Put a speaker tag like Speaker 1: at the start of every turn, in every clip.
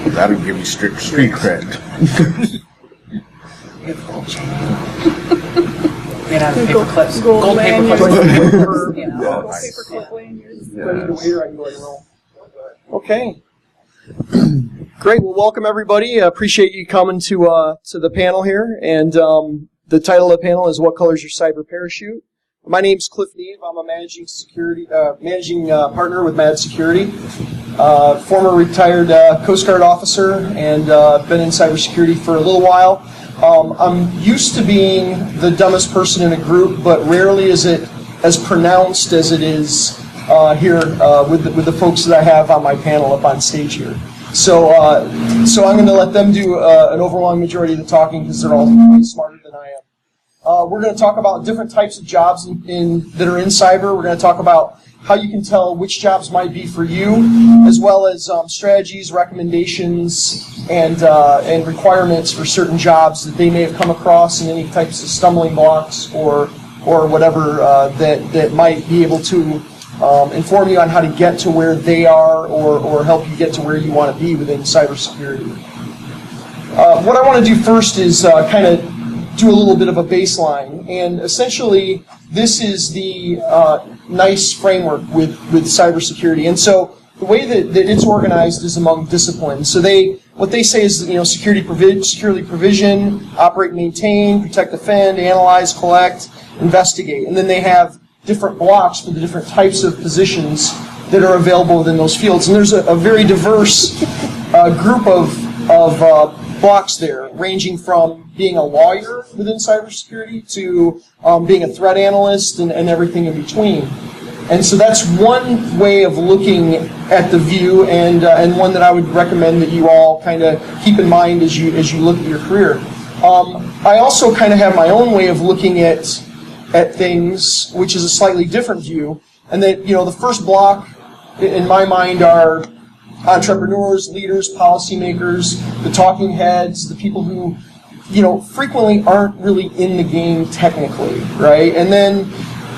Speaker 1: That'll give you street cred.
Speaker 2: Made out of paper clips.
Speaker 3: Gold
Speaker 2: paper clips.
Speaker 3: Gold paperclip lanyards.
Speaker 4: Ready to wear, I can go ahead and roll. Okay. Great. Well, welcome everybody. Appreciate you coming to the panel here. And the title of the panel is "What Color is Your Cyber Parachute?" My name's Cliff Neve. I'm a managing partner with Mad Security. Former retired Coast Guard officer, and been in cybersecurity for a little while. I'm used to being the dumbest person in a group, but rarely is it as pronounced as it is here with the folks that I have on my panel up on stage here. So I'm going to let them do an overwhelming majority of the talking because they're all way smarter than I am. We're going to talk about different types of jobs that are in cyber. We're going to talk about how you can tell which jobs might be for you, as well as strategies, recommendations, and requirements for certain jobs that they may have come across, and any types of stumbling blocks or whatever that might be able to inform you on how to get to where they are, or help you get to where you want to be within cybersecurity. What I want to do first is kind of do a little bit of a baseline, and essentially this is the nice framework with cybersecurity. And so the way that it's organized is among disciplines. So what they say is, securely provision, operate, maintain, protect, defend, analyze, collect, investigate, and then they have different blocks for the different types of positions that are available within those fields. And there's a very diverse group of blocks there, ranging from being a lawyer within cybersecurity to being a threat analyst and everything in between. And so that's one way of looking at the view, and one that I would recommend that you all kind of keep in mind as you look at your career. I also kind of have my own way of looking at things, which is a slightly different view, and that the first block in my mind are entrepreneurs, leaders, policymakers, the talking heads, the people who, frequently aren't really in the game technically, right? And then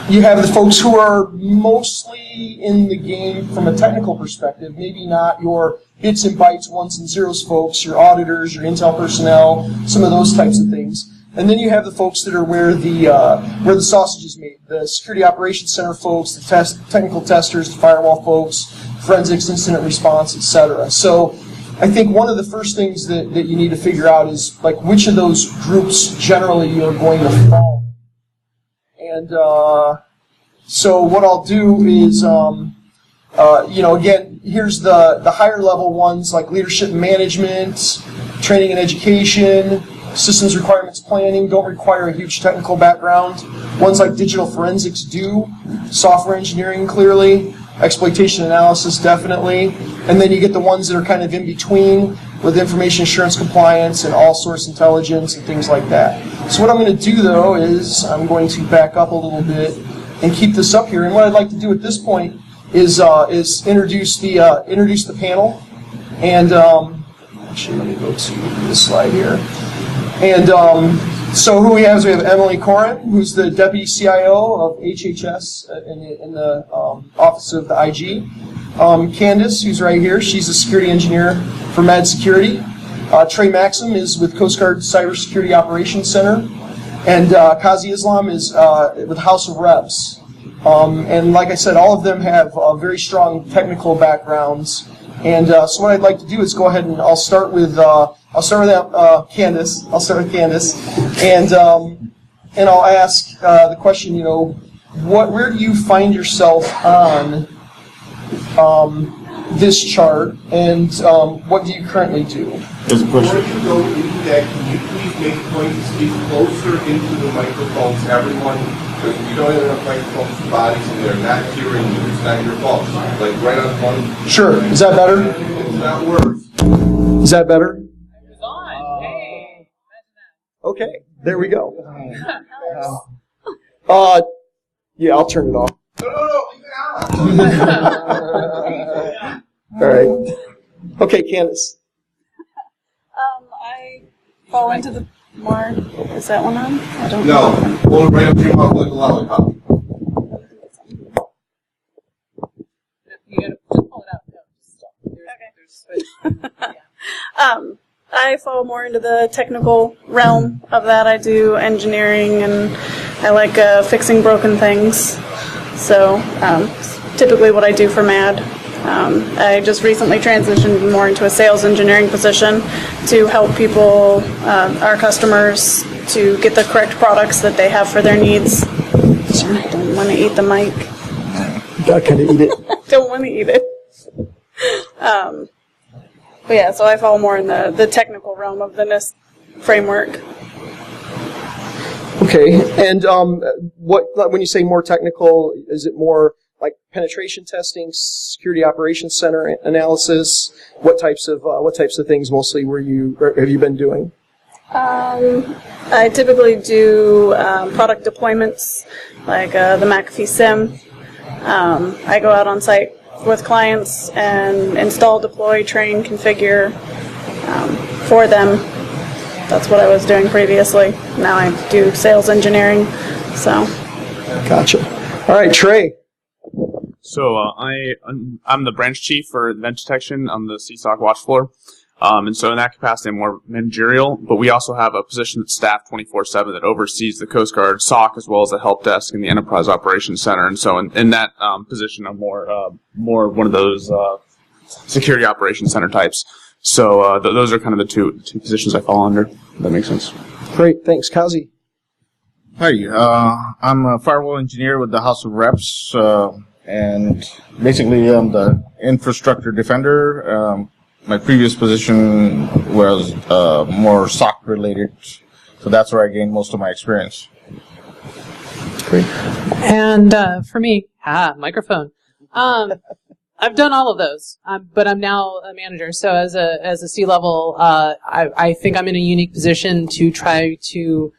Speaker 4: you have the folks who are mostly in the game from a technical perspective, maybe not your bits and bytes, ones and zeros folks, your auditors, your intel personnel, some of those types of things. And then you have the folks that are where the sausage is made, the security operations center folks, the technical testers, the firewall folks, forensics, incident response, etc. So I think one of the first things that you need to figure out is like which of those groups generally you're going to fall in. And so what I'll do is, again, here's the higher level ones like leadership and management, training and education, systems requirements planning don't require a huge technical background. Ones like digital forensics do, software engineering clearly, exploitation analysis definitely, and then you get the ones that are kind of in between with information assurance compliance and all source intelligence and things like that. So what I'm going to do though is I'm going to back up a little bit and keep this up here. And what I'd like to do at this point is introduce the panel. And actually, let me go to this slide here. And so who we have is we have Emily Corin, who's the Deputy CIO of HHS in the Office of the IG. Candace, who's right here, she's a security engineer for Mad Security. Trey Maxim is with Coast Guard Cybersecurity Operations Center. And Kazi Islam is with House of Reps. And like I said, all of them have very strong technical backgrounds. And so what I'd like to do is go ahead and I'll start with Candace. I'll start with Candace, and I'll ask the question. Where do you find yourself on this chart, and what do you currently do?
Speaker 1: There's a question.
Speaker 5: Before you go into that, can you please make a point to speak closer into the microphones, everyone? Because we don't have enough microphones for bodies, and they're not hearing you. It's not your fault. Like right on one.
Speaker 4: Sure. Is that better?
Speaker 5: It's not worse.
Speaker 4: Is that better?
Speaker 2: It's on. Hey.
Speaker 4: Okay. There we go. Yeah, I'll turn it off.
Speaker 5: No, leave it out.
Speaker 4: All right. Okay, Candace.
Speaker 3: I fall into the more. Is that one on? I don't
Speaker 5: No,
Speaker 3: know.
Speaker 5: hold it right up to your mouth like a lollipop.
Speaker 2: You gotta just pull it out. No, just stop. There's switch. Yeah.
Speaker 3: I fall more into the technical realm of that. I do engineering, and I like fixing broken things. So typically what I do for MAD. I just recently transitioned more into a sales engineering position to help people, our customers, to get the correct products that they have for their needs. I don't want to eat the mic.
Speaker 4: Gotta kind of eat it.
Speaker 3: Don't want to eat it. But yeah, so I fall more in the technical realm of the NIST framework.
Speaker 4: Okay, and when you say more technical, is it more like penetration testing, security operations center analysis? What types of things mostly have you been doing?
Speaker 3: I typically do product deployments, like the McAfee SIM. I go out on site with clients and install, deploy, train, configure for them. That's what I was doing previously. Now I do sales engineering. So.
Speaker 4: Gotcha. All right, Trey.
Speaker 6: So I'm the branch chief for event detection on the CSOC watch floor. And so in that capacity, I'm more managerial, but we also have a position that's staffed 24/7 that oversees the Coast Guard SOC as well as the help desk and the Enterprise Operations Center. And so in that position, I'm more one of those security operations center types. So those are kind of the two positions I fall under. If that makes sense.
Speaker 4: Great, thanks, Kazi.
Speaker 1: Hi, I'm a firewall engineer with the House of Reps, and basically I'm the infrastructure defender. My previous position was more SOC related, so that's where I gained most of my experience.
Speaker 4: Great.
Speaker 7: And for me, microphone. I've done all of those, but I'm now a manager. So as a C-level, I think I'm in a unique position to try to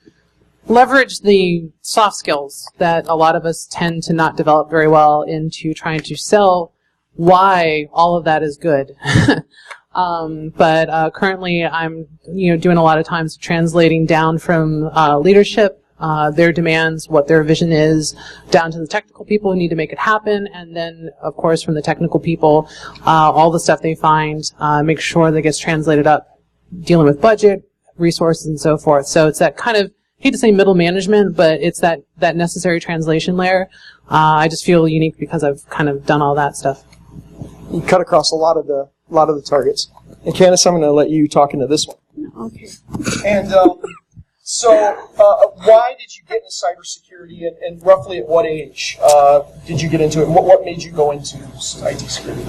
Speaker 7: leverage the soft skills that a lot of us tend to not develop very well into trying to sell why all of that is good. But currently I'm doing a lot of times translating down from leadership, their demands, what their vision is, down to the technical people who need to make it happen, and then of course from the technical people, all the stuff they find, make sure that gets translated up, dealing with budget, resources, and so forth. So it's that kind of, I hate to say middle management, but it's that necessary translation layer. I just feel unique because I've kind of done all that stuff.
Speaker 4: You cut across a lot of the targets. And Candace, I'm going to let you talk into this one.
Speaker 3: Okay.
Speaker 4: And so, why did you get into cybersecurity, and roughly at what age did you get into it? What made you go into IT security?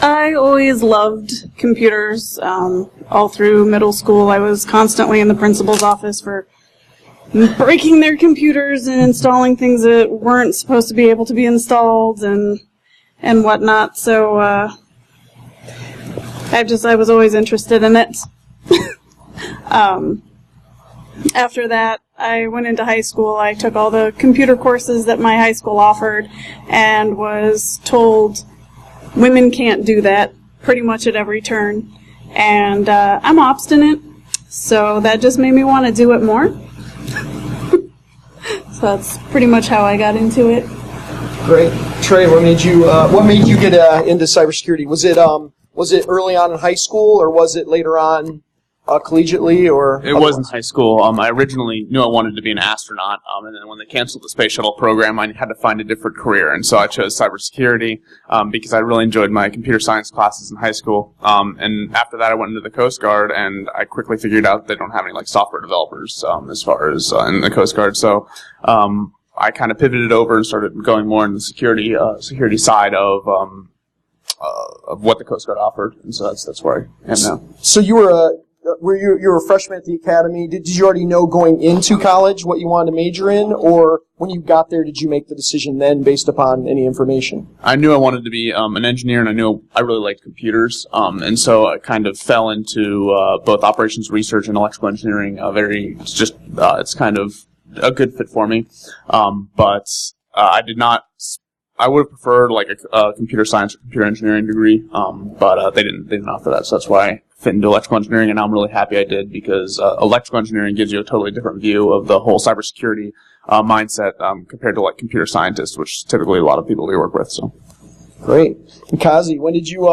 Speaker 3: I always loved computers. All through middle school, I was constantly in the principal's office for breaking their computers and installing things that weren't supposed to be able to be installed and whatnot. So I was always interested in it. After that, I went into high school. I took all the computer courses that my high school offered and was told women can't do that pretty much at every turn. And I'm obstinate, so that just made me want to do it more. So that's pretty much how I got into it.
Speaker 4: Great. Trey, what made you get into cybersecurity? Was it early on in high school, or was it later on collegiately, or?
Speaker 6: It was in high school. I originally knew I wanted to be an astronaut, and then when they canceled the space shuttle program, I had to find a different career, and so I chose cybersecurity because I really enjoyed my computer science classes in high school. And after that, I went into the Coast Guard, and I quickly figured out they don't have any software developers as far as in the Coast Guard. So I kind of pivoted over and started going more in the security side of what the Coast Guard offered, and so that's where I am now.
Speaker 4: So you were a freshman at the academy. Did you already know going into college what you wanted to major in, or when you got there, did you make the decision then based upon any information?
Speaker 6: I knew I wanted to be an engineer, and I knew I really liked computers, and so I kind of fell into both operations research and electrical engineering. It's kind of a good fit for me, but I did not. I would have preferred a computer science or computer engineering degree, but they didn't offer that, so that's why I fit into electrical engineering, and I'm really happy I did, because electrical engineering gives you a totally different view of the whole cybersecurity mindset compared to computer scientists, which typically a lot of people we work with. So,
Speaker 4: great. And Kazi, when did you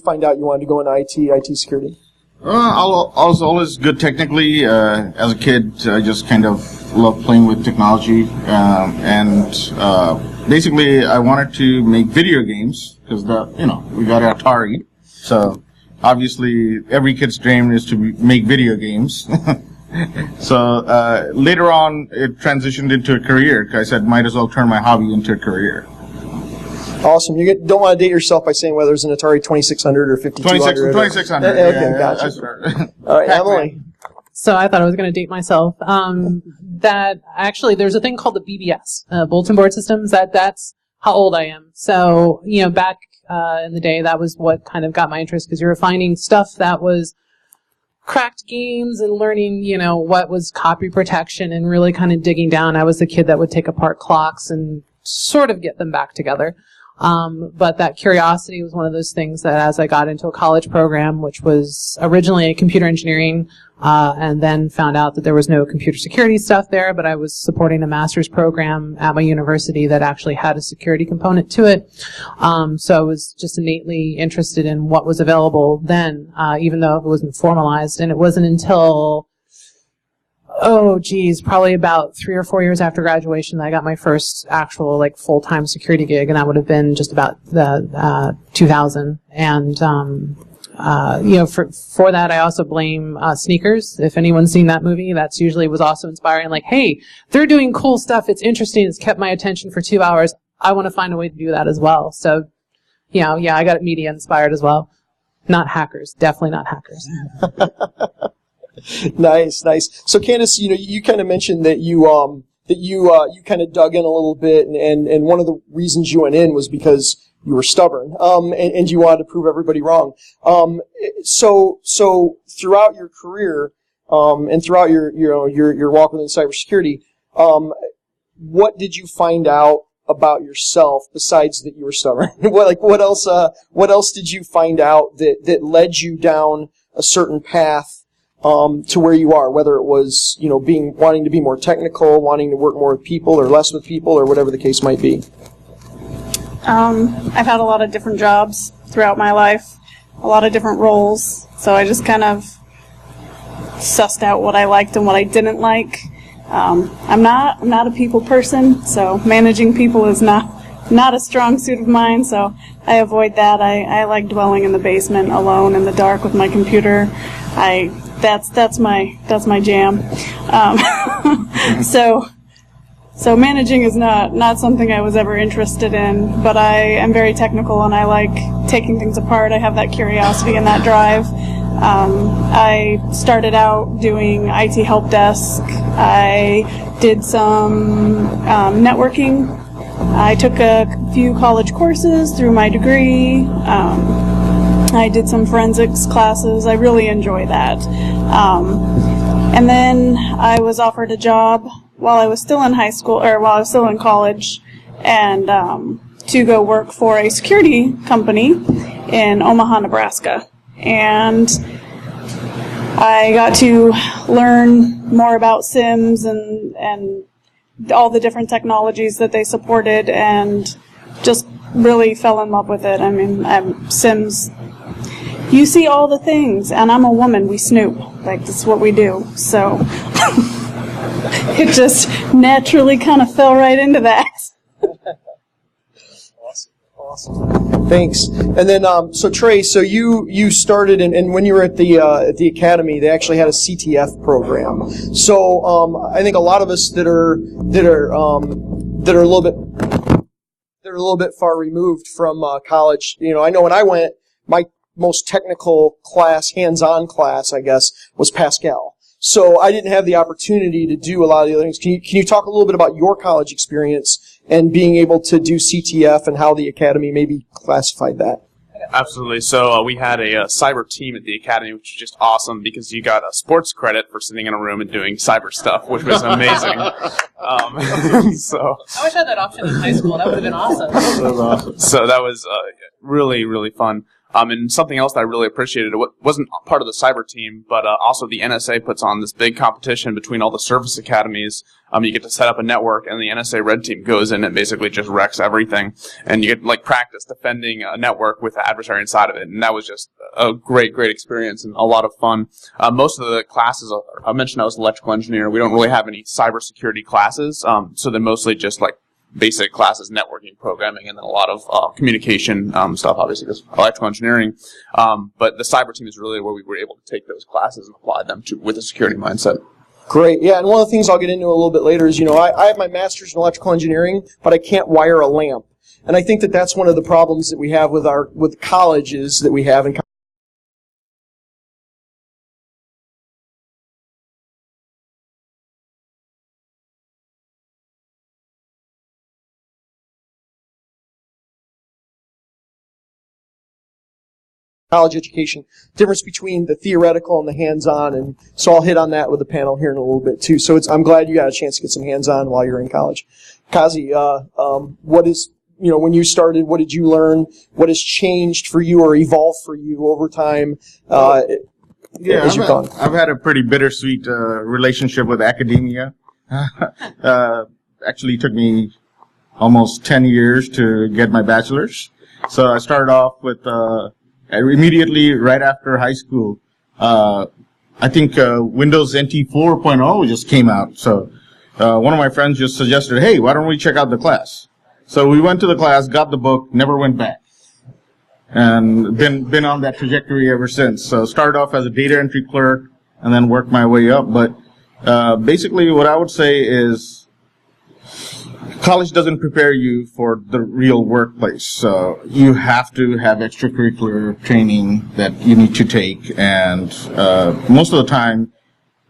Speaker 4: find out you wanted to go into IT security?
Speaker 1: I was always good technically. As a kid, I just kind of loved playing with technology, and basically, I wanted to make video games because we got Atari, so obviously every kid's dream is to make video games. So later on, it transitioned into a career. I said, might as well turn my hobby into a career.
Speaker 4: Awesome. You don't want to date yourself by saying whether it's an Atari 2600 or 5200.
Speaker 1: 2600.
Speaker 4: Okay, gotcha. All right, Emily.
Speaker 7: So I thought I was going to date myself. That actually, there's a thing called the BBS, bulletin board systems. That's how old I am. So back in the day, that was what kind of got my interest, because you were finding stuff that was cracked games and learning, what was copy protection and really kind of digging down. I was the kid that would take apart clocks and sort of get them back together. But that curiosity was one of those things that as I got into a college program, which was originally computer engineering, and then found out that there was no computer security stuff there, but I was supporting a master's program at my university that actually had a security component to it. So I was just innately interested in what was available then, even though it wasn't formalized. And it wasn't until probably about 3 or 4 years after graduation that I got my first actual full-time security gig, and that would have been just about the 2000. And for that I also blame Sneakers. If anyone's seen that movie, that's usually was also inspiring. Hey, they're doing cool stuff. It's interesting. It's kept my attention for 2 hours. I want to find a way to do that as well. So, I got media inspired as well. Not hackers. Definitely not hackers.
Speaker 4: Nice. So Candace, you kind of mentioned that you kind of dug in a little bit, and one of the reasons you went in was because you were stubborn, and you wanted to prove everybody wrong. So throughout your career, and throughout your walk within cybersecurity, what did you find out about yourself besides that you were stubborn? What else did you find out that led you down a certain path to where you are, whether it was, wanting to be more technical, wanting to work more with people or less with people, or whatever the case might be?
Speaker 3: I've had a lot of different jobs throughout my life, a lot of different roles, so I just kind of sussed out what I liked and what I didn't like. I'm not a people person, so managing people is not a strong suit of mine, so I avoid that. I like dwelling in the basement alone in the dark with my computer. That's my jam. So managing is not something I was ever interested in, but I am very technical and I like taking things apart. I have that curiosity and that drive. I started out doing IT help desk. I did some networking. I took a few college courses through my degree. I did some forensics classes. I really enjoy that. And then I was offered a job while I was still in high school, or while I was still in college, and to go work for a security company in Omaha, Nebraska. And I got to learn more about SIMs and all the different technologies that they supported, and just really fell in love with it. I mean, SIMs, you see all the things, and I'm a woman, we snoop. That's what we do. So it just naturally kind of fell right into that.
Speaker 4: Awesome. Thanks. And then, so Trey, so you started, and when you were at the academy, they actually had a CTF program. So I think a lot of us that are a little bit far removed from college. I know when I went, my most technical class, hands-on class, I guess, was Pascal. So I didn't have the opportunity to do a lot of the other things. Can you talk a little bit about your college experience and being able to do CTF and how the academy maybe classified that?
Speaker 6: Absolutely. So we had a cyber team at the academy, which was just awesome because you got a sports credit for sitting in a room and doing cyber stuff, which was amazing. So
Speaker 7: I wish I had that option in high school. That would have been awesome.
Speaker 6: So that was really, really fun. And something else that I really appreciated, it wasn't part of the cyber team, but also the NSA puts on this big competition between all the service academies. You get to set up a network, and the NSA red team goes in and basically just wrecks everything. And you get like practice defending a network with the adversary inside of it. And that was just a great experience and a lot of fun. Most of the classes, I mentioned I was an electrical engineer. We don't really have any cybersecurity classes, so they're mostly just like basic classes, networking, programming, and then a lot of communication stuff, obviously, because electrical engineering. But the cyber team is really where we were able to take those classes and apply them with a security mindset.
Speaker 4: Great. Yeah, and one of the things I'll get into a little bit later is, I have my master's in electrical engineering, but I can't wire a lamp. And I think that that's one of the problems that we have with colleges that we have in college education, difference between the theoretical and the hands-on, and so I'll hit on that with the panel here in a little bit too. So I'm glad you got a chance to get some hands-on while you're in college. Kazi, what is, when you started, what did you learn? What has changed for you or evolved for you over time? As you've gone?
Speaker 1: I've had a pretty bittersweet relationship with academia. Actually took me almost 10 years to get my bachelor's. So I started off with immediately right after high school. I think Windows NT 4.0 just came out. So one of my friends just suggested, hey, why don't we check out the class? So we went to the class, got the book, never went back. And been on that trajectory ever since. So started off as a data entry clerk and then worked my way up. But basically what I would say is college doesn't prepare you for the real workplace. So you have to have extracurricular training that you need to take. And most of the time,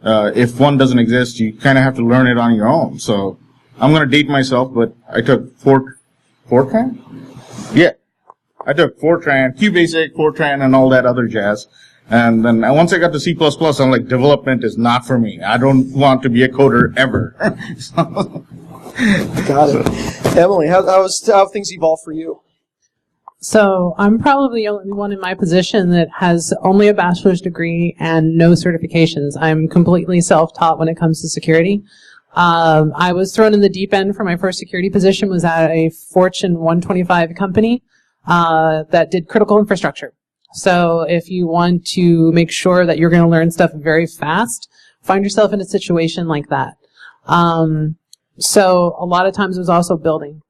Speaker 1: if one doesn't exist, you kind of have to learn it on your own. So I'm going to date myself, but I took Fortran? Yeah. I took Fortran, QBasic, Fortran, and all that other jazz. And then once I got to C++, I'm like, development is not for me. I don't want to be a coder ever.
Speaker 4: Got it. Emily, how have things evolved for you?
Speaker 7: So I'm probably the only one in my position that has only a bachelor's degree and no certifications. I'm completely self-taught when it comes to security. I was thrown in the deep end for my first security position, was at a Fortune 125 company that did critical infrastructure. So if you want to make sure that you're going to learn stuff very fast, find yourself in a situation like that. So a lot of times it was also building.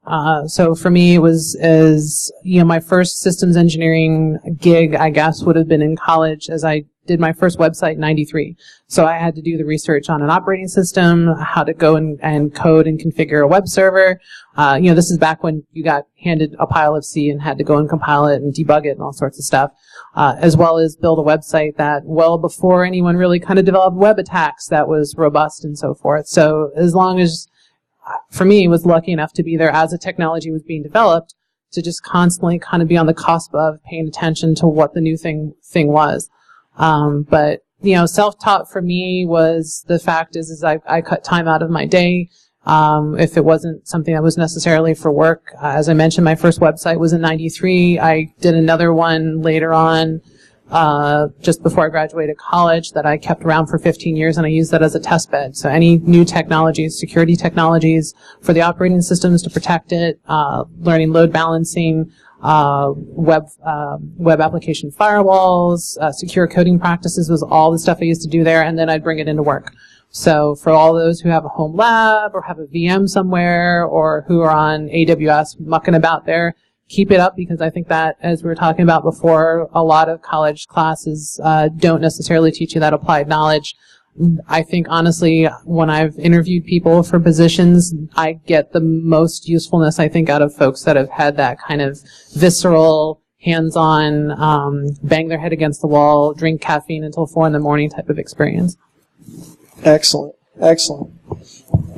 Speaker 7: So for me, it was my first systems engineering gig, I guess, would have been in college, as I did my first website in '93. So I had to do the research on an operating system, how to go and code and configure a web server. This is back when you got handed a pile of C and had to go and compile it and debug it and all sorts of stuff, as well as build a website that, well before anyone really kind of developed web attacks, that was robust and so forth. So as long as, for me, was lucky enough to be there as the technology was being developed, to just constantly kind of be on the cusp of paying attention to what the new thing was. But self-taught for me was, the fact is I cut time out of my day. If it wasn't something that was necessarily for work. As I mentioned, my first website was in '93. I did another one later on, just before I graduated college, that I kept around for 15 years, and I used that as a test bed. So any new technologies, security technologies for the operating systems to protect it, learning load balancing, web application firewalls, secure coding practices was all the stuff I used to do there, and then I'd bring it into work. So for all those who have a home lab or have a VM somewhere or who are on AWS mucking about there, keep it up, because I think that, as we were talking about before, a lot of college classes don't necessarily teach you that applied knowledge. I think, honestly, when I've interviewed people for positions, I get the most usefulness, I think, out of folks that have had that kind of visceral, hands-on, bang their head against the wall, drink caffeine until 4 a.m. type of experience.
Speaker 4: Excellent.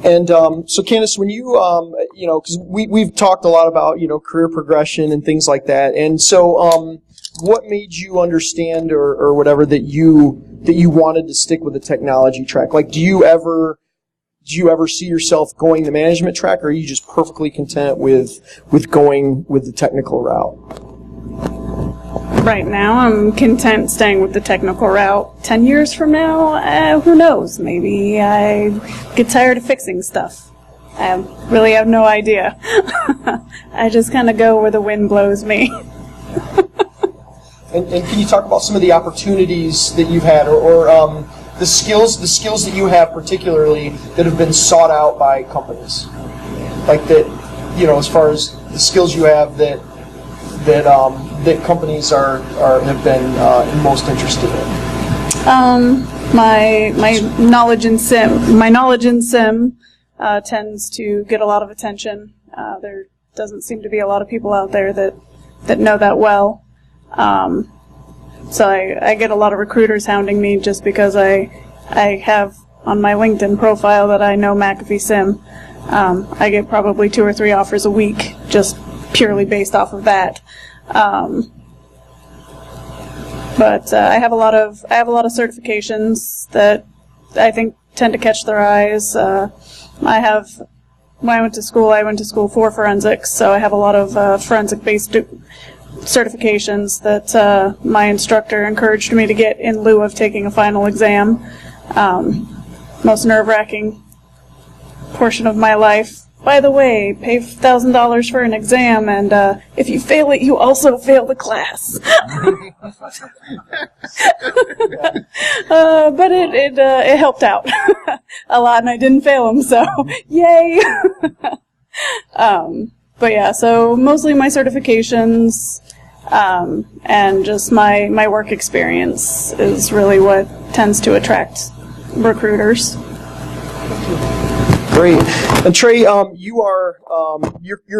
Speaker 4: And so, Candace, when you, because we've talked a lot about, career progression and things like that. And so, what made you understand or whatever that you wanted to stick with the technology track? Like, do you ever see yourself going the management track, or are you just perfectly content with going with the technical route?
Speaker 3: Right now, I'm content staying with the technical route. 10 years from now, who knows? Maybe I get tired of fixing stuff. I really have no idea. I just kind of go where the wind blows me.
Speaker 4: And can you talk about some of the opportunities that you've had, or the skills that you have particularly that have been sought out by companies, like that, as far as the skills you have that companies have been most interested in?
Speaker 3: My knowledge in sim tends to get a lot of attention. There doesn't seem to be a lot of people out there that know that well. So I get a lot of recruiters hounding me just because I have on my LinkedIn profile that I know McAfee Sim. I get probably 2 or 3 offers a week just purely based off of that. But I have a lot of certifications that I think tend to catch their eyes. When I went to school for forensics, so I have a lot of forensic-based certifications that my instructor encouraged me to get in lieu of taking a final exam. Most nerve-wracking portion of my life. By the way, pay $1,000 for an exam, and if you fail it, you also fail the class. But it helped out a lot, and I didn't fail them, so yay! But yeah, so mostly my certifications and just my work experience is really what tends to attract recruiters.
Speaker 4: Great. And Trey, you're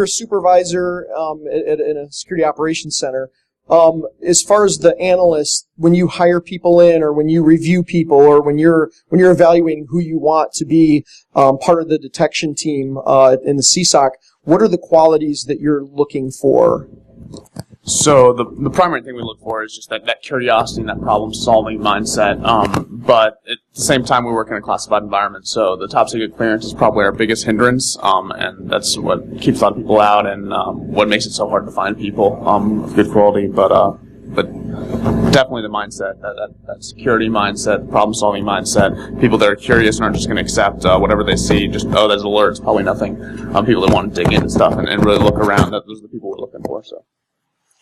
Speaker 4: a supervisor in a security operations center. As far as the analyst, when you hire people in, or when you review people, or when you're evaluating who you want to be part of the detection team in the CSOC, what are the qualities that you're looking for?
Speaker 6: So the primary thing we look for is just that curiosity and that problem-solving mindset. But at the same time, we work in a classified environment, so the top secret clearance is probably our biggest hindrance, and that's what keeps a lot of people out and what makes it so hard to find people of good quality. But definitely the mindset, that security mindset, problem-solving mindset. People that are curious and aren't just going to accept whatever they see. Just there's alerts, probably nothing. People that want to dig in and stuff and really look around. Those are the people we're looking for. So.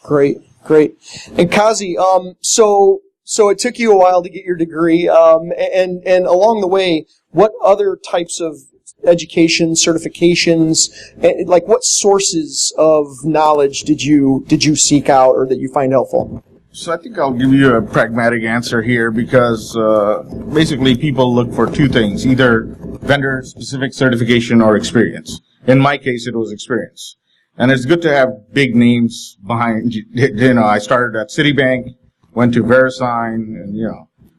Speaker 4: Great. And Kazi, so it took you a while to get your degree, and along the way, what other types of education, certifications, like what sources of knowledge did you seek out or that you find helpful?
Speaker 1: So I think I'll give you a pragmatic answer here because basically people look for 2 things, either vendor-specific certification or experience. In my case, it was experience. And it's good to have big names behind you. I started at Citibank, went to VeriSign, and,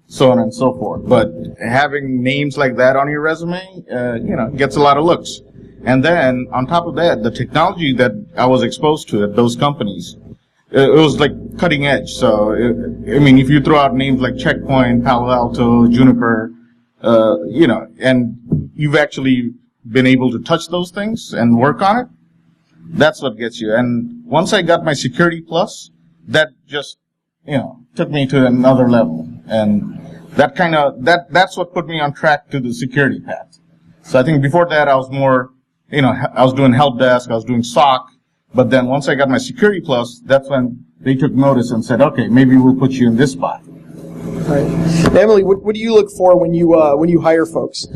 Speaker 1: so on and so forth. But having names like that on your resume, gets a lot of looks. And then, on top of that, the technology that I was exposed to at those companies, it was like cutting edge. So, if you throw out names like Checkpoint, Palo Alto, Juniper, and you've actually been able to touch those things and work on it, that's what gets you. And once I got my Security Plus, that just, took me to another level. And that's what put me on track to the security path. So I think before that I was more, I was doing help desk, I was doing SOC, but then once I got my Security Plus, that's when they took notice and said, okay, maybe we'll put you in this spot.
Speaker 4: Right. Emily, what do you look for when you hire folks?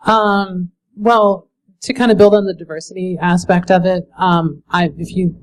Speaker 7: Well, to kind of build on the diversity aspect of it, if you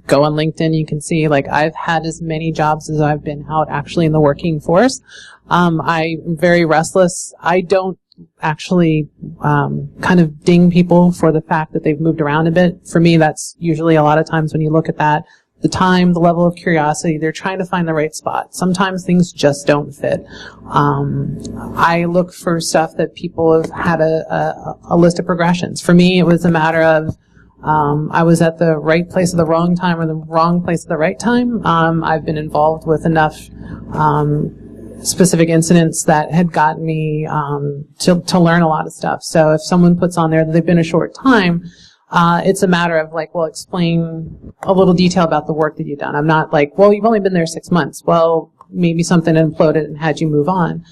Speaker 7: go on LinkedIn, you can see, I've had as many jobs as I've been out actually in the working force. I'm very restless. I don't actually kind of ding people for the fact that they've moved around a bit. For me, that's usually a lot of times when you look at that, the time, the level of curiosity, they're trying to find the right spot. Sometimes things just don't fit. I look for stuff that people have had a list of progressions. For me, it was a matter of I was at the right place at the wrong time or the wrong place at the right time. I've been involved with enough specific incidents that had gotten me to learn a lot of stuff. So if someone puts on there that they've been a short time, It's a matter of like, well, explain a little detail about the work that you've done. I'm not like, well, you've only been there 6 months. Well, maybe something imploded and had you move on.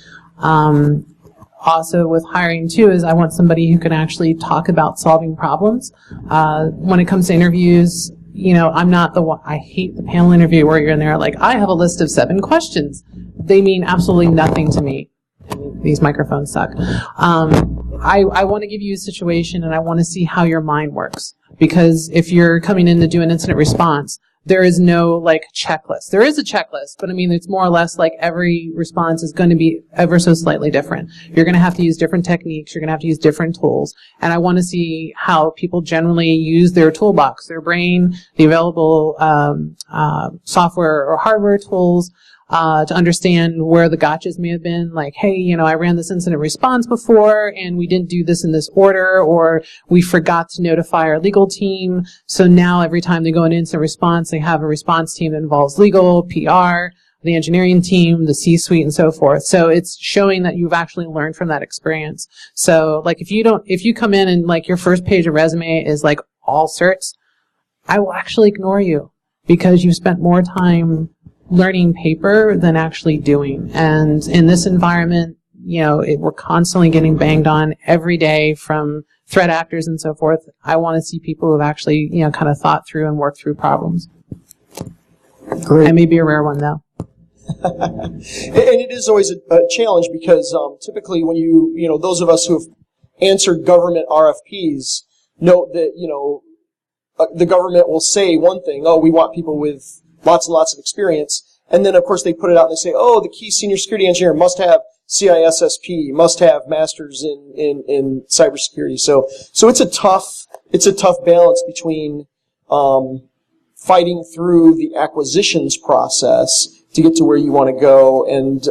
Speaker 7: Also with hiring too is I want somebody who can actually talk about solving problems. When it comes to interviews, I'm not the one, I hate the panel interview where you're in there like, I have a list of 7 questions. They mean absolutely nothing to me. These microphones suck. I want to give you a situation and I want to see how your mind works. Because if you're coming in to do an incident response, there is no like checklist. There is a checklist, but I mean, it's more or less like every response is going to be ever so slightly different. You're going to have to use different techniques. You're going to have to use different tools. And I want to see how people generally use their toolbox, their brain, the available software or hardware tools, to understand where the gotchas may have been, like, hey, I ran this incident response before and we didn't do this in this order, or we forgot to notify our legal team. So now every time they go into incident response, they have a response team that involves legal, PR, the engineering team, the C-suite, and so forth. So it's showing that you've actually learned from that experience. So like if you come in and like your first page of resume is like all certs, I will actually ignore you because you've spent more time learning paper than actually doing. And in this environment, we're constantly getting banged on every day from threat actors and so forth. I want to see people who've actually, kind of thought through and worked through problems.
Speaker 4: Great.
Speaker 7: I may be a rare one though.
Speaker 4: And it is always a challenge because typically when those of us who have answered government RFPs note that, the government will say one thing, oh, we want people with lots and lots of experience. And then, of course, they put it out and they say, oh, the key senior security engineer must have CISSP, must have masters in cybersecurity. So it's a tough balance between fighting through the acquisitions process to get to where you want to go and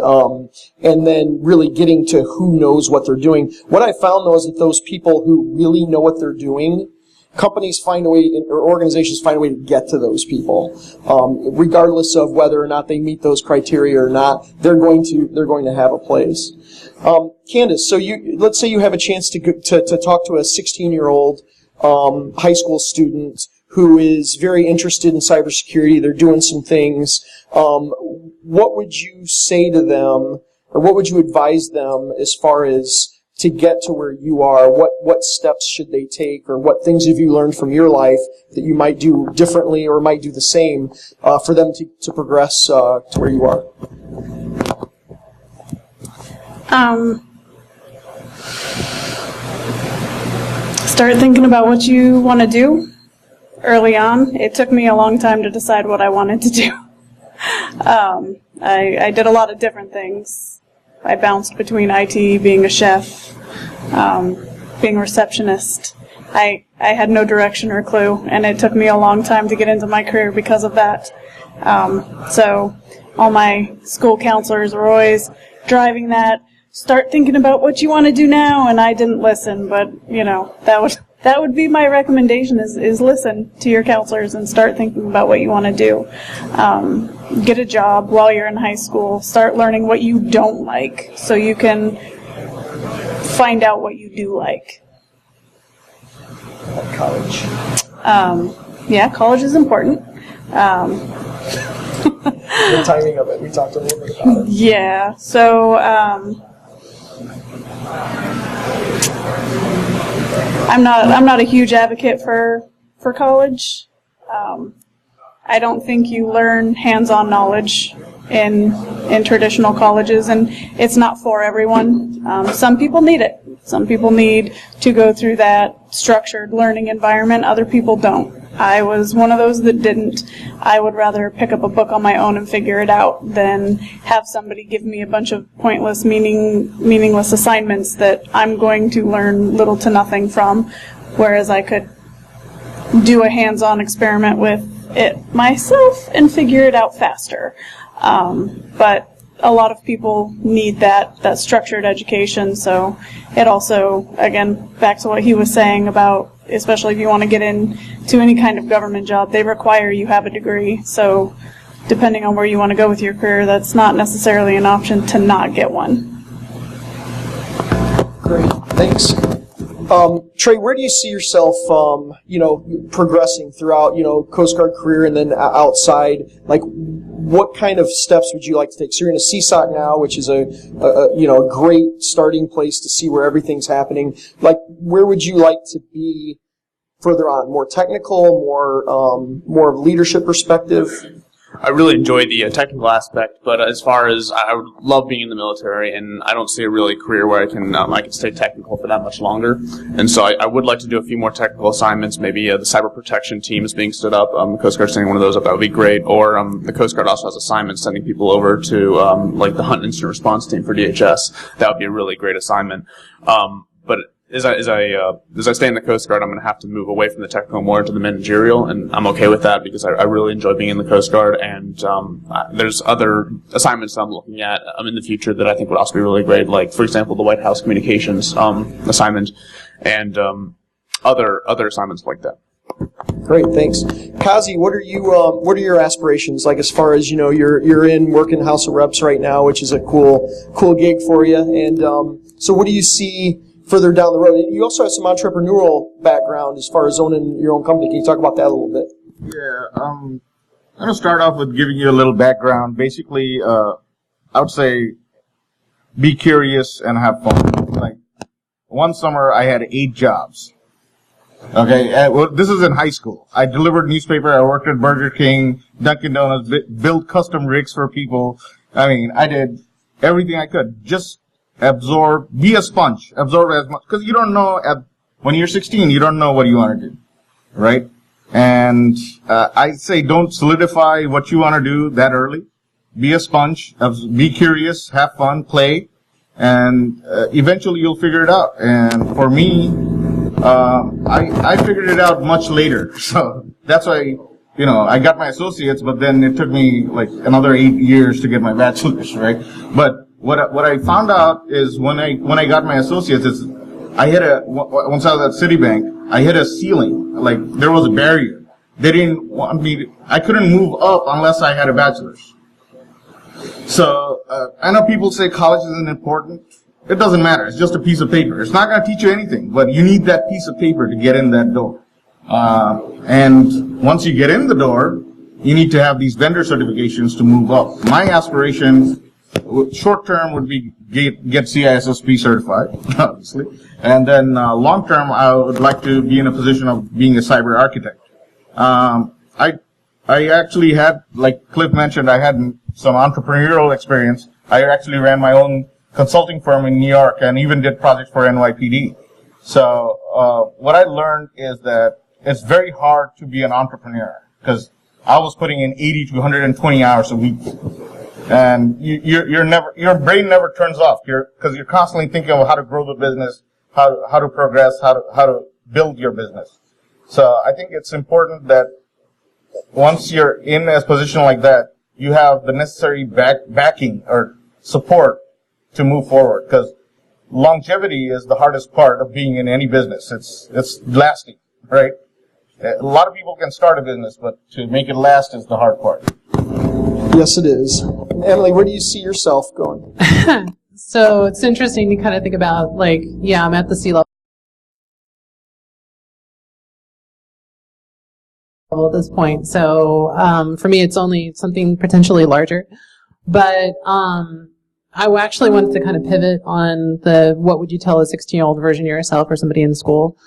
Speaker 4: then really getting to who knows what they're doing. What I found, though, is that those people who really know what they're doing, companies find a way, or organizations find a way to get to those people, regardless of whether or not they meet those criteria or not. They're going to have a place. Candace, so let's say you have a chance to talk to a 16-year-old high school student who is very interested in cybersecurity. They're doing some things. What would you say to them, or what would you advise them as far as to get to where you are? What steps should they take, or what things have you learned from your life that you might do differently or might do the same for them to progress to where you are?
Speaker 3: Start thinking about what you want to do early on. It took me a long time to decide what I wanted to do. I did a lot of different things. I bounced between IT, being a chef, being a receptionist. I had no direction or clue, and it took me a long time to get into my career because of that. So all my school counselors were always driving that. Start thinking about what you want to do now, and I didn't listen, but, that would be my recommendation is listen to your counselors and start thinking about what you want to do. Get a job while you're in high school. Start learning what you don't like so you can find out what you do like.
Speaker 4: College.
Speaker 3: Yeah, college is important.
Speaker 4: The timing of it, we talked a little bit about it.
Speaker 3: Yeah, so I'm not a huge advocate for college. I don't think you learn hands-on knowledge in traditional colleges, and it's not for everyone. Some people need it. Some people need to go through that structured learning environment. Other people don't. I was one of those that didn't. I would rather pick up a book on my own and figure it out than have somebody give me a bunch of pointless, meaningless assignments that I'm going to learn little to nothing from, whereas I could do a hands-on experiment with it myself and figure it out faster. But a lot of people need that structured education, so it also, again, back to what he was saying about, especially if you want to get into any kind of government job, they require you have a degree, so depending on where you want to go with your career, that's not necessarily an option to not get one.
Speaker 4: Great, thanks. Trey, where do you see yourself, progressing throughout, Coast Guard career and then outside? Like, what kind of steps would you like to take? So you're in a CSOC now, which is a great starting place to see where everything's happening. Like, where would you like to be further on? More technical, more of leadership perspective?
Speaker 6: I really enjoy the technical aspect, but as far as I would love being in the military, and I don't see a really career where I can stay technical for that much longer. And so I would like to do a few more technical assignments. Maybe the cyber protection team is being stood up. The Coast Guard sending one of those up, that would be great. Or the Coast Guard also has assignments sending people over to like the Hunt and Incident Response team for DHS. That would be a really great assignment. But as I stay in the Coast Guard, I'm going to have to move away from the technical more into the managerial, and I'm okay with that because I really enjoy being in the Coast Guard. And there's other assignments I'm looking at in the future that I think would also be really great, like, for example, the White House communications assignment and other assignments like that.
Speaker 4: Great, thanks. Kazi, what are your aspirations, like, as far as, you're in working House of Reps right now, which is a cool gig for you, and so what do you see further down the road? You also have some entrepreneurial background as far as owning your own company. Can you talk about that a little bit?
Speaker 1: Yeah, I'm going to start off with giving you a little background. Basically, I would say be curious and have fun. Like, one summer I had 8 jobs. Okay, well, this is in high school. I delivered newspaper, I worked at Burger King, Dunkin' Donuts, built custom rigs for people. I mean, I did everything I could. Just absorb, be a sponge, absorb as much, because you don't know, when you're 16, you don't know what you want to do, right? And I say don't solidify what you want to do that early. Be a sponge, be curious, have fun, play, and eventually you'll figure it out. And for me, I figured it out much later, so that's why, I got my associates, but then it took me like another 8 years to get my bachelor's, right? But what I found out is when I got my associates is once I was at Citibank, I hit a ceiling. Like, there was a barrier. They didn't want me I couldn't move up unless I had a bachelor's. So, I know people say college isn't important. It doesn't matter. It's just a piece of paper. It's not going to teach you anything, but you need that piece of paper to get in that door. And once you get in the door, you need to have these vendor certifications to move up. My aspiration, short term, would be get CISSP certified, obviously, and then long term, I would like to be in a position of being a cyber architect. I actually had, like Cliff mentioned, I had some entrepreneurial experience. I actually ran my own consulting firm in New York and even did projects for NYPD. So what I learned is that it's very hard to be an entrepreneur because I was putting in 80 to 120 hours a week. And your brain never turns off. Because you're constantly thinking of how to grow the business, how to progress, how to build your business. So I think it's important that once you're in a position like that, you have the necessary backing or support to move forward. Because longevity is the hardest part of being in any business. It's lasting, right? A lot of people can start a business, but to make it last is the hard part.
Speaker 4: Yes, it is. Emily, where do you see yourself going?
Speaker 7: So it's interesting to kind of think about, like, I'm at the sea level at this point. So for me, it's only something potentially larger. But I actually wanted to kind of pivot on what would you tell a 16-year-old version of yourself or somebody in school.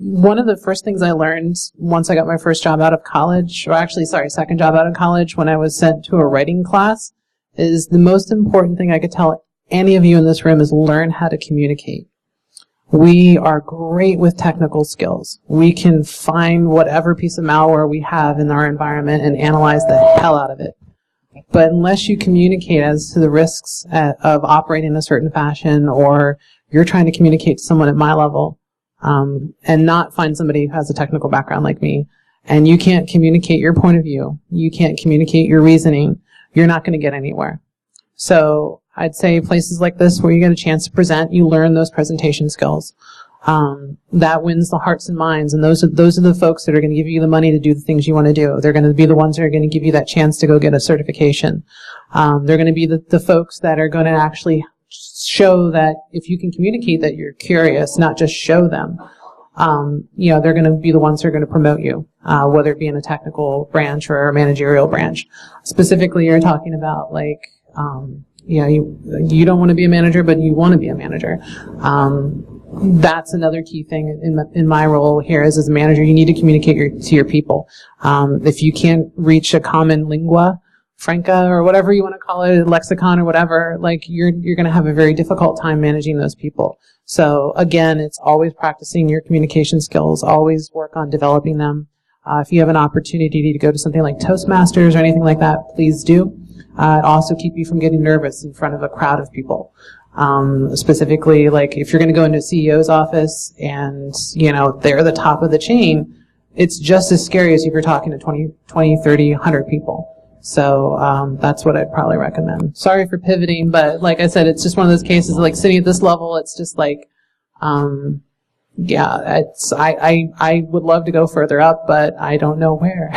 Speaker 7: One of the first things I learned once I got my first job out of college, second job out of college, when I was sent to a writing class, is the most important thing I could tell any of you in this room is learn how to communicate. We are great with technical skills. We can find whatever piece of malware we have in our environment and analyze the hell out of it. But unless you communicate as to the risks of operating in a certain fashion, or you're trying to communicate to someone at my level, and not find somebody who has a technical background like me, and you can't communicate your point of view, you can't communicate your reasoning, you're not going to get anywhere. So I'd say places like this where you get a chance to present, you learn those presentation skills. That wins the hearts and minds, and those are the folks that are going to give you the money to do the things you want to do. They're going to be the ones that are going to give you that chance to go get a certification. They're going to be the folks that are going to actually show that if you can communicate that you're curious, not just show them, they're going to be the ones who are going to promote you, whether it be in a technical branch or a managerial branch. Specifically, you're talking about you don't want to be a manager, but you want to be a manager. That's another key thing in my role here as a manager. You need to communicate to your people. If you can't reach a common lingua franca or whatever you want to call it, lexicon or whatever, you're going to have a very difficult time managing those people. So again, it's always practicing your communication skills, always work on developing them. If you have an opportunity to go to something like Toastmasters or anything like that, please do. It also keep you from getting nervous in front of a crowd of people. Specifically, if you're going to go into a CEO's office and, they're the top of the chain, it's just as scary as if you're talking to 20, 30, 100 people. So that's what I'd probably recommend. Sorry for pivoting, but like I said, it's just one of those cases, sitting at this level, it's just I would love to go further up, but I don't know where.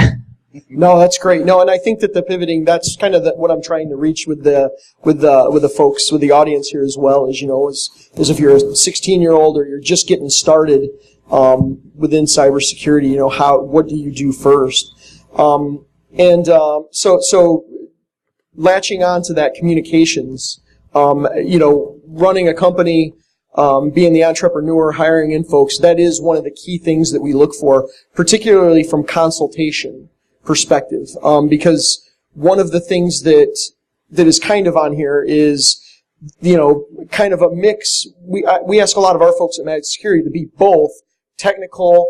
Speaker 4: No, that's great. No, and I think that the pivoting, that's kind of what I'm trying to reach with the folks, with the audience here as well, is if you're a 16-year-old or you're just getting started within cybersecurity, what do you do first? So latching on to that communications, running a company, being the entrepreneur, hiring in folks, that is one of the key things that we look for, particularly from consultation perspective, because one of the things that is kind of on here is, kind of a mix. We ask a lot of our folks at Managed Security to be both technical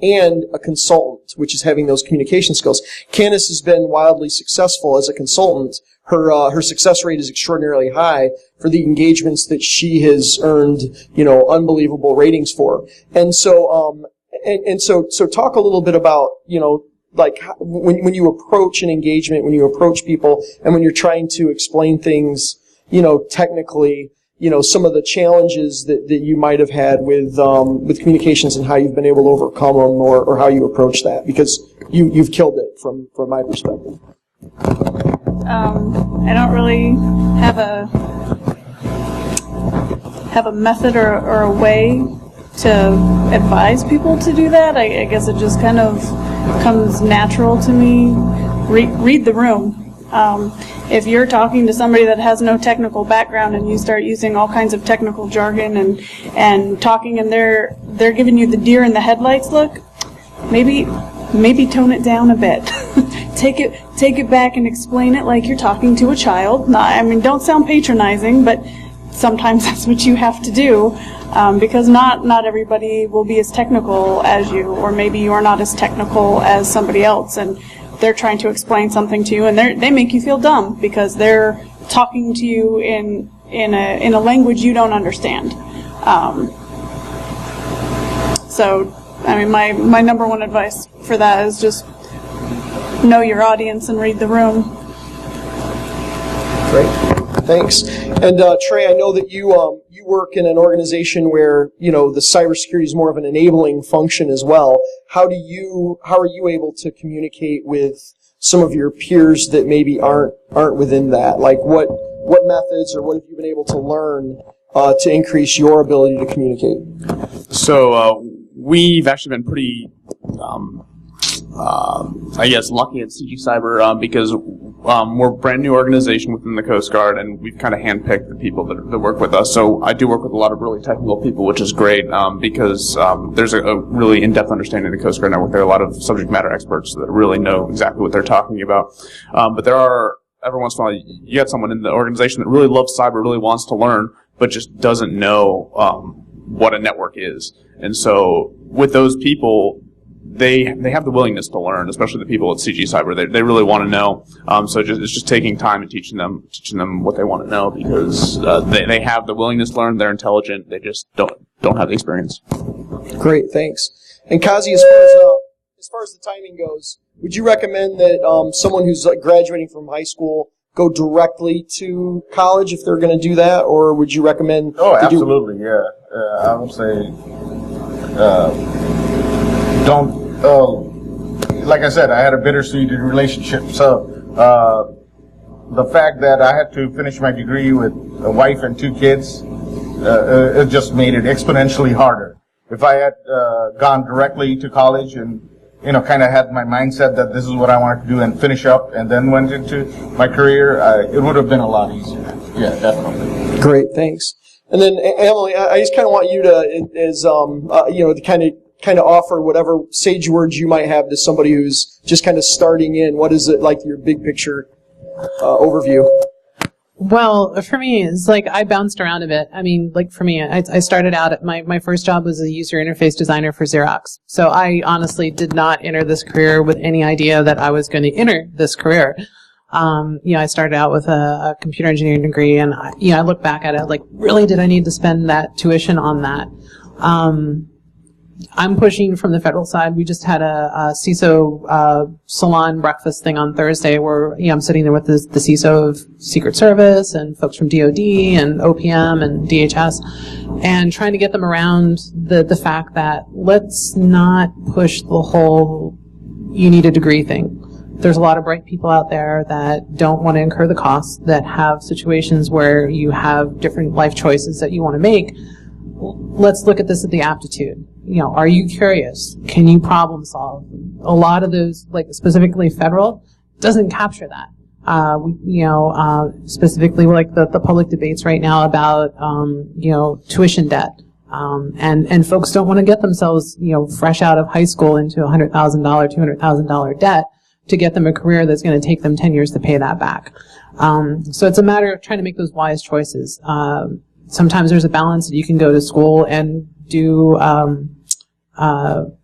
Speaker 4: and a consultant, which is having those communication skills. Candace has been wildly successful as a consultant. Her success rate is extraordinarily high for the engagements that she has earned, unbelievable ratings for. And so, so talk a little bit about, when you approach an engagement, when you approach people, and when you're trying to explain things, technically, some of the challenges that you might have had with communications and how you've been able to overcome them, or how you approach that, because you've killed it from my perspective.
Speaker 3: I don't really have a method or a way to advise people to do that. I guess it just kind of comes natural to me. Read the room. If you're talking to somebody that has no technical background and you start using all kinds of technical jargon and talking, and they're giving you the deer in the headlights look, maybe tone it down a bit. Take it back and explain it like you're talking to a child. Don't sound patronizing, but sometimes that's what you have to do, because not everybody will be as technical as you, or maybe you are not as technical as somebody else, and they're trying to explain something to you, and they make you feel dumb because they're talking to you in a language you don't understand. My number one advice for that is just know your audience and read the room.
Speaker 4: Great, thanks. And Trey, I know that you work in an organization where the cybersecurity is more of an enabling function as well. How are you able to communicate with some of your peers that maybe aren't within that? What methods or what have you been able to learn to increase your ability to communicate?
Speaker 6: So we've actually been pretty, lucky at CG Cyber because we're a brand new organization within the Coast Guard, and we've kind of handpicked the people that work with us. So I do work with a lot of really technical people, which is great because there's a really in-depth understanding of the Coast Guard network. There are a lot of subject matter experts that really know exactly what they're talking about. But there are, every once in a while, you get someone in the organization that really loves cyber, really wants to learn, but just doesn't know what a network is. And so with those people, they have the willingness to learn, especially the people at CG Cyber. They really want to know. So it's just taking time and teaching them what they want to know, because they have the willingness to learn. They're intelligent. They just don't have the experience.
Speaker 4: Great, thanks. And Kazi, as far as the timing goes, would you recommend that someone who's graduating from high school go directly to college if they're going to do that, or would you recommend?
Speaker 1: Oh, absolutely, yeah. I would say don't. Like I said, I had a bittersweet relationship, so the fact that I had to finish my degree with a wife and 2 kids, it just made it exponentially harder. If I had gone directly to college and kind of had my mindset that this is what I wanted to do and finish up and then went into my career, it would have been a lot easier. Yeah, definitely.
Speaker 4: Great, thanks. And then Emily, I just kind of want you to, to kind of offer whatever sage words you might have to somebody who's just kind of starting in. What is it like your big picture overview?
Speaker 7: Well, for me, it's like I bounced around a bit. I mean, like for me, I started out at my first job was a user interface designer for Xerox. So I honestly did not enter this career with any idea that I was going to enter this career. I started out with a computer engineering degree, and I look back at it like, really, did I need to spend that tuition on that? I'm pushing from the federal side. We just had a CISO salon breakfast thing on Thursday where I'm sitting there with the CISO of Secret Service and folks from DoD and OPM and DHS, and trying to get them around the fact that let's not push the whole you need a degree thing. There's a lot of bright people out there that don't want to incur the costs, that have situations where you have different life choices that you want to make. Let's look at this at the aptitude. Are you curious? Can you problem solve? A lot of those, like specifically federal, doesn't capture that. Specifically like the public debates right now about, tuition debt. And folks don't want to get themselves, fresh out of high school into $100,000, $200,000 debt to get them a career that's going to take them 10 years to pay that back. So it's a matter of trying to make those wise choices. Sometimes there's a balance that you can go to school and do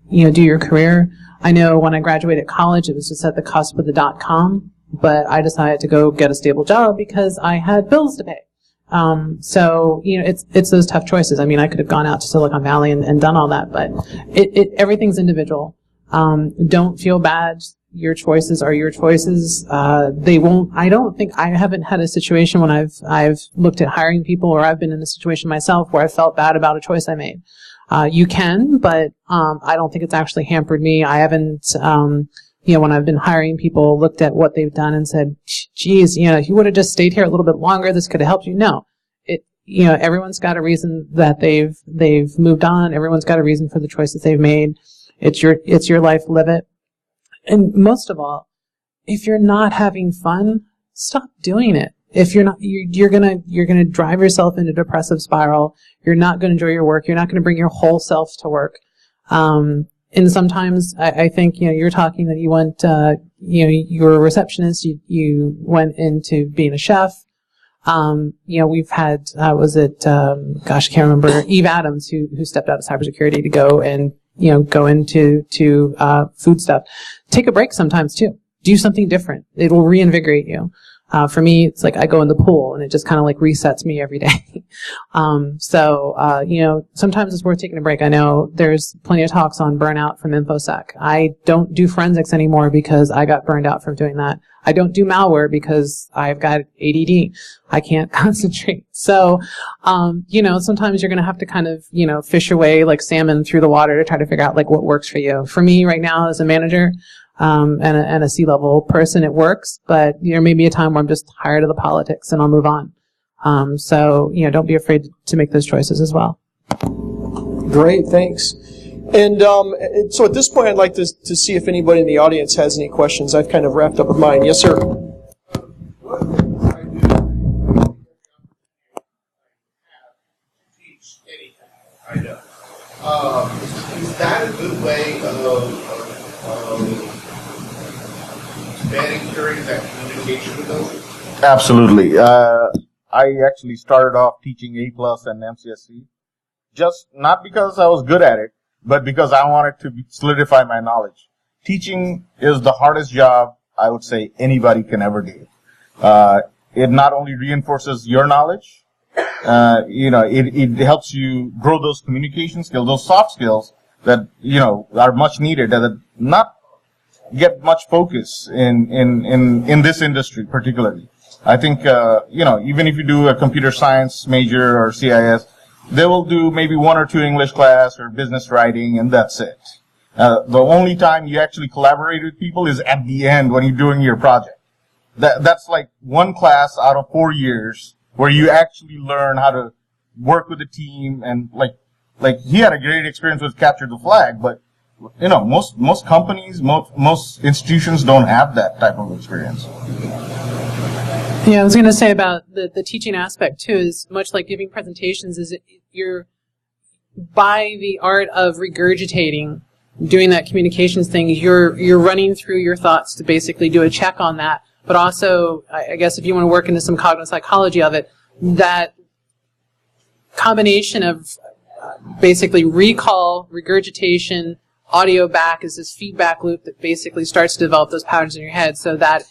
Speaker 7: your career. I know when I graduated college, it was just at the cusp of the .com, but I decided to go get a stable job because I had bills to pay. It's those tough choices. I mean, I could have gone out to Silicon Valley and done all that, but everything's individual. Don't feel bad. Your choices are your choices. I haven't had a situation when I've looked at hiring people, or I've been in a situation myself where I felt bad about a choice I made. You can, but I don't think it's actually hampered me. I haven't, when I've been hiring people, looked at what they've done and said, geez, if you would have just stayed here a little bit longer, this could have helped you. No. Everyone's got a reason that they've moved on. Everyone's got a reason for the choices they've made. It's your life, live it. And most of all, if you're not having fun, stop doing it. If you're not, you're gonna drive yourself into a depressive spiral. You're not gonna enjoy your work. You're not gonna bring your whole self to work. And sometimes I think, you're talking that you went, you're a receptionist. You went into being a chef. We've had, I can't remember, Eve Adams, who stepped out of cybersecurity to go and, go into food stuff. Take a break sometimes too. Do something different. It will reinvigorate you. For me, it's like I go in the pool and it just kind of like resets me every day. Sometimes it's worth taking a break. I know there's plenty of talks on burnout from InfoSec. I don't do forensics anymore because I got burned out from doing that. I don't do malware because I've got ADD. I can't concentrate. So, sometimes you're going to have to kind of, fish your way like salmon through the water to try to figure out like what works for you. For me right now as a manager, and a C-level person, it works, but there may be a time where I'm just tired of the politics and I'll move on. Don't be afraid to make those choices as well.
Speaker 4: Great, thanks. And so at this point, I'd like to see if anybody in the audience has any questions. I've kind of wrapped up with mine. Yes, sir.
Speaker 5: Is that a good way of managing that communication with them?
Speaker 1: Absolutely. I actually started off teaching A+ and MCSE, just not because I was good at it, but because I wanted to solidify my knowledge. Teaching is the hardest job I would say anybody can ever do. It not only reinforces your knowledge, it helps you grow those communication skills, those soft skills that, are much needed, that not get much focus in this industry particularly. I think, even if you do a computer science major or CIS, they will do maybe 1 or 2 English class or business writing, and that's it. The only time you actually collaborate with people is at the end when you're doing your project. that's like one class out of 4 years where you actually learn how to work with a team, and like he had a great experience with Capture the Flag, but most companies, most institutions don't have that type of experience.
Speaker 7: Yeah, I was going to say about the teaching aspect too, is much like giving presentations, is you're, by the art of regurgitating, doing that communications thing, you're running through your thoughts to basically do a check on that. But also, I guess if you want to work into some cognitive psychology of it, that combination of basically recall, regurgitation, audio back is this feedback loop that basically starts to develop those patterns in your head, so that,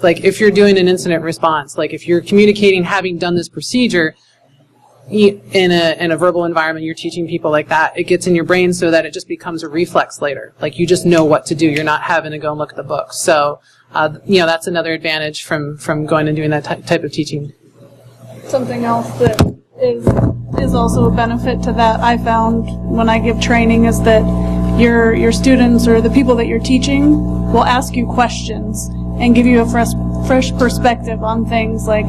Speaker 7: like, if you're doing an incident response, like if you're communicating having done this procedure in a verbal environment, you're teaching people like that, it gets in your brain so that it just becomes a reflex later. Like, you just know what to do. You're not having to go and look at the book. So, that's another advantage from going and doing that type of teaching.
Speaker 3: Something else that is also a benefit to that I found when I give training is that your students or the people that you're teaching will ask you questions and give you a fresh perspective on things. Like,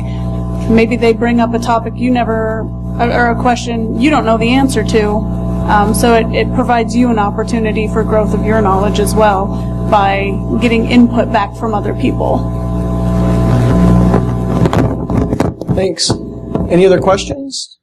Speaker 3: maybe they bring up a topic or a question you don't know the answer to. So it provides you an opportunity for growth of your knowledge as well by getting input back from other people.
Speaker 4: Thanks. Any other questions?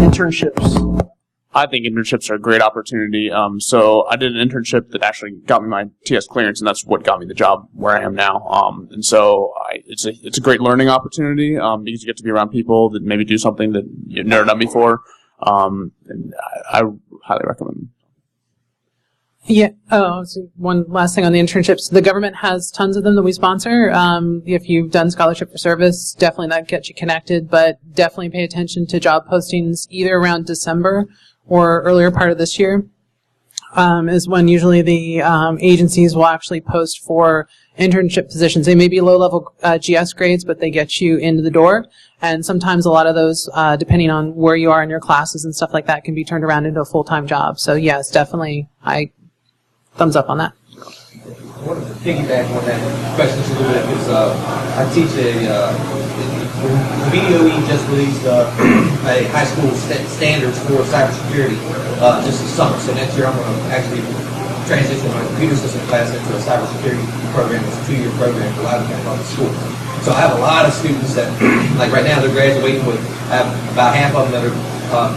Speaker 4: Internships.
Speaker 6: I think internships are a great opportunity. So I did an internship that actually got me my TS clearance, and that's what got me the job where I am now. And so it's a great learning opportunity because you get to be around people that maybe do something that you've never done before. And I highly recommend.
Speaker 7: Yeah. Oh, so one last thing on the internships. The government has tons of them that we sponsor. If you've done Scholarship for Service, definitely that gets you connected, but definitely pay attention to job postings either around December or earlier part of this year, is when usually the agencies will actually post for internship positions. They may be low-level GS grades, but they get you into the door. And sometimes a lot of those, depending on where you are in your classes and stuff like that, can be turned around into a full-time job. So yes, definitely, thumbs up on that.
Speaker 8: I wanted to piggyback on that question just a little bit because I teach the BDOE just released a high school standards for cybersecurity just this summer. So next year I'm going to actually transition my computer system class into a cybersecurity program. It's a 2-year program for a lot of public schools. So I have a lot of students that, like right now, they're graduating with, I have about half of them that are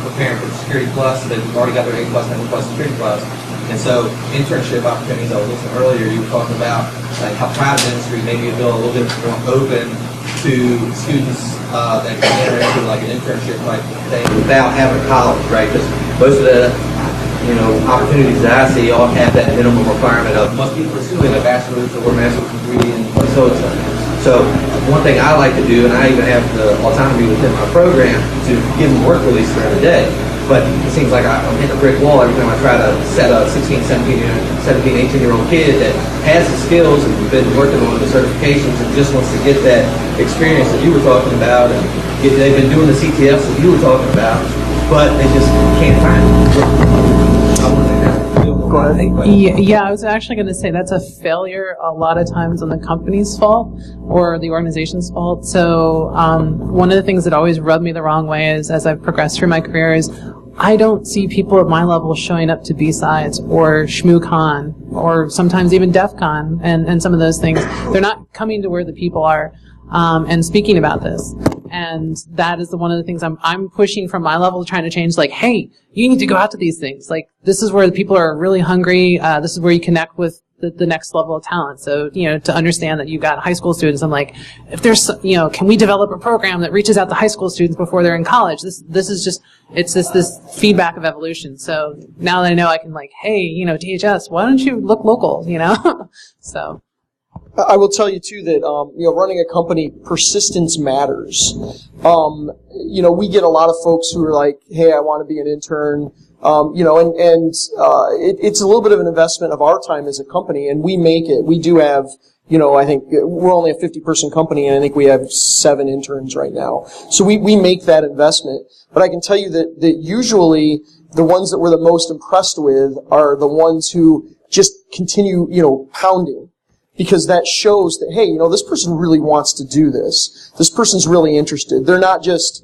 Speaker 8: preparing for Security Plus. So they've already got their A+, and A+ Security Plus. And so internship opportunities, I was listening earlier, you were talking about like how private industry maybe a little bit more open to students that can enter into like an internship like thing without having college, right? Because most of the opportunities that I see all have that minimum requirement of must be pursuing a bachelor's or master's degree in so and so. So one thing I like to do, and I even have the autonomy within my program to give them work release during the day. But it seems like I'm hitting a brick wall every time I try to set a 16, 17, 18-year-old kid that has the skills and been working on the certifications and just wants to get that experience that you were talking about, and they've been doing the CTFs that you were talking about, but they just can't find it. I want to go ahead.
Speaker 7: Yeah, I was actually going to say that's a failure a lot of times on the company's fault or the organization's fault. So one of the things that always rubbed me the wrong way is, as I've progressed through my career, is I don't see people at my level showing up to BSides or ShmooCon or sometimes even DEF CON and some of those things. They're not coming to where the people are and speaking about this. And that is one of the things I'm pushing from my level, trying to change. Like, hey, you need to go out to these things. Like, this is where the people are really hungry. This is where you connect with the next level of talent. So, to understand that you've got high school students, I'm like, if there's, can we develop a program that reaches out to high school students before they're in college? This is just, it's this feedback of evolution. So now that I know, I can hey, THS, why don't you look local, So.
Speaker 4: I will tell you too that running a company, persistence matters. We get a lot of folks who are like, "Hey, I want to be an intern," it's a little bit of an investment of our time as a company, and we make it. We do have, I think we're only a 50-person company, and I think we have 7 interns right now. So we make that investment. But I can tell you that usually the ones that we're the most impressed with are the ones who just continue, pounding. Because that shows that, hey, this person really wants to do this. This person's really interested. They're not just,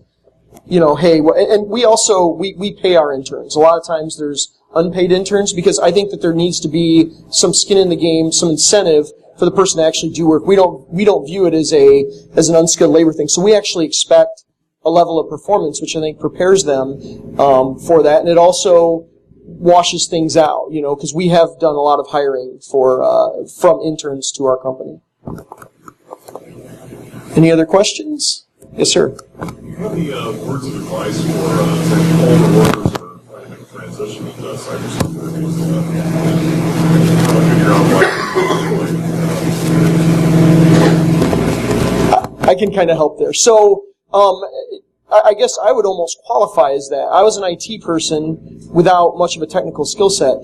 Speaker 4: hey, and we also, we pay our interns. A lot of times there's unpaid interns because I think that there needs to be some skin in the game, some incentive for the person to actually do work. We don't view it as an unskilled labor thing. So we actually expect a level of performance, which I think prepares them for that. And it also washes things out, because we have done a lot of hiring from interns to our company. Any other questions? Yes, sir.
Speaker 9: Do you have any words of advice for older workers that are trying to make a transition into cybersecurity? How to figure out
Speaker 4: I can kind of help there. So, I guess I would almost qualify as that. I was an IT person without much of a technical skill set.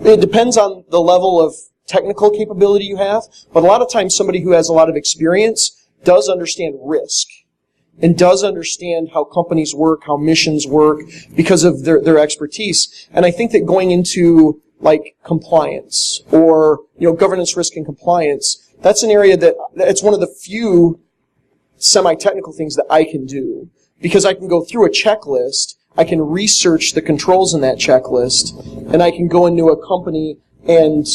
Speaker 4: It depends on the level of technical capability you have, but a lot of times somebody who has a lot of experience does understand risk and does understand how companies work, how missions work, because of their expertise. And I think that going into like compliance or governance, risk, and compliance, that's an area that it's one of the few semi-technical things that I can do, because I can go through a checklist, I can research the controls in that checklist, and I can go into a company and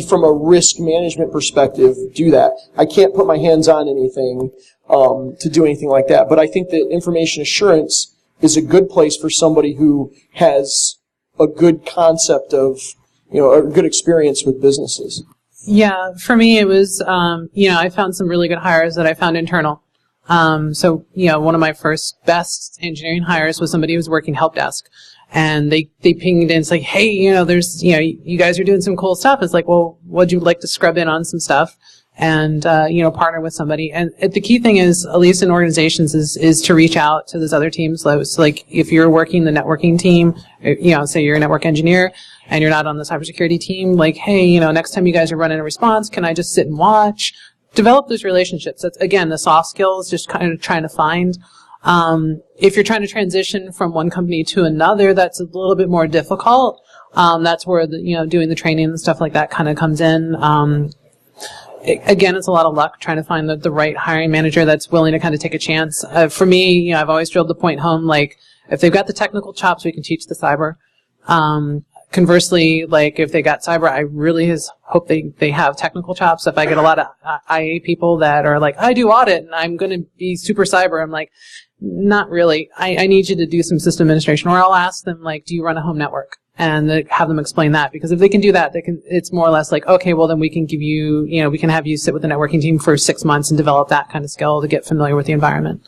Speaker 4: from a risk management perspective do that. I can't put my hands on anything to do anything like that, but I think that information assurance is a good place for somebody who has a good concept of, a good experience with businesses.
Speaker 7: Yeah, for me it was, I found some really good hires that I found internal. So, one of my first best engineering hires was somebody who was working help desk. And they pinged in, it's like, hey, there's, you guys are doing some cool stuff. It's like, well, would you like to scrub in on some stuff and, partner with somebody? And the key thing is, at least in organizations, is to reach out to those other teams. So, like, if you're working the networking team, say you're a network engineer and you're not on the cybersecurity team, like, hey, next time you guys are running a response, can I just sit and watch? Develop those relationships. That's, again, the soft skills, just kind of trying to find. If you're trying to transition from one company to another, that's a little bit more difficult. That's where doing the training and stuff like that kind of comes in. Again, it's a lot of luck trying to find the right hiring manager that's willing to kind of take a chance. For me, I've always drilled the point home, like, if they've got the technical chops, we can teach the cyber. Conversely, like, if they got cyber, I really hope they have technical chops. If I get a lot of IA people that are like, I do audit and I'm going to be super cyber, I'm like, not really. I need you to do some system administration, or I'll ask them, like, do you run a home network? And have them explain that, because if they can do that, it's more or less like, okay, well then we can give you, we can have you sit with the networking team for 6 months and develop that kind of skill to get familiar with the environment.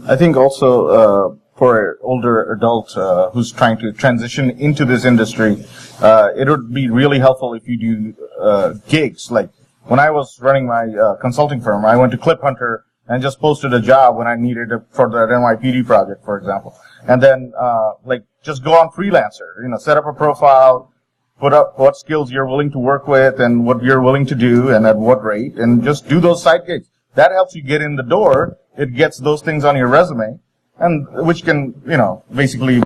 Speaker 1: I think also, for an older adult who's trying to transition into this industry, it would be really helpful if you do gigs. Like, when I was running my consulting firm, I went to Clip Hunter and just posted a job when I needed it for that NYPD project, for example. And then, just go on Freelancer, set up a profile, put up what skills you're willing to work with and what you're willing to do and at what rate, and just do those side gigs. That helps you get in the door. It gets those things on your resume, and which can, basically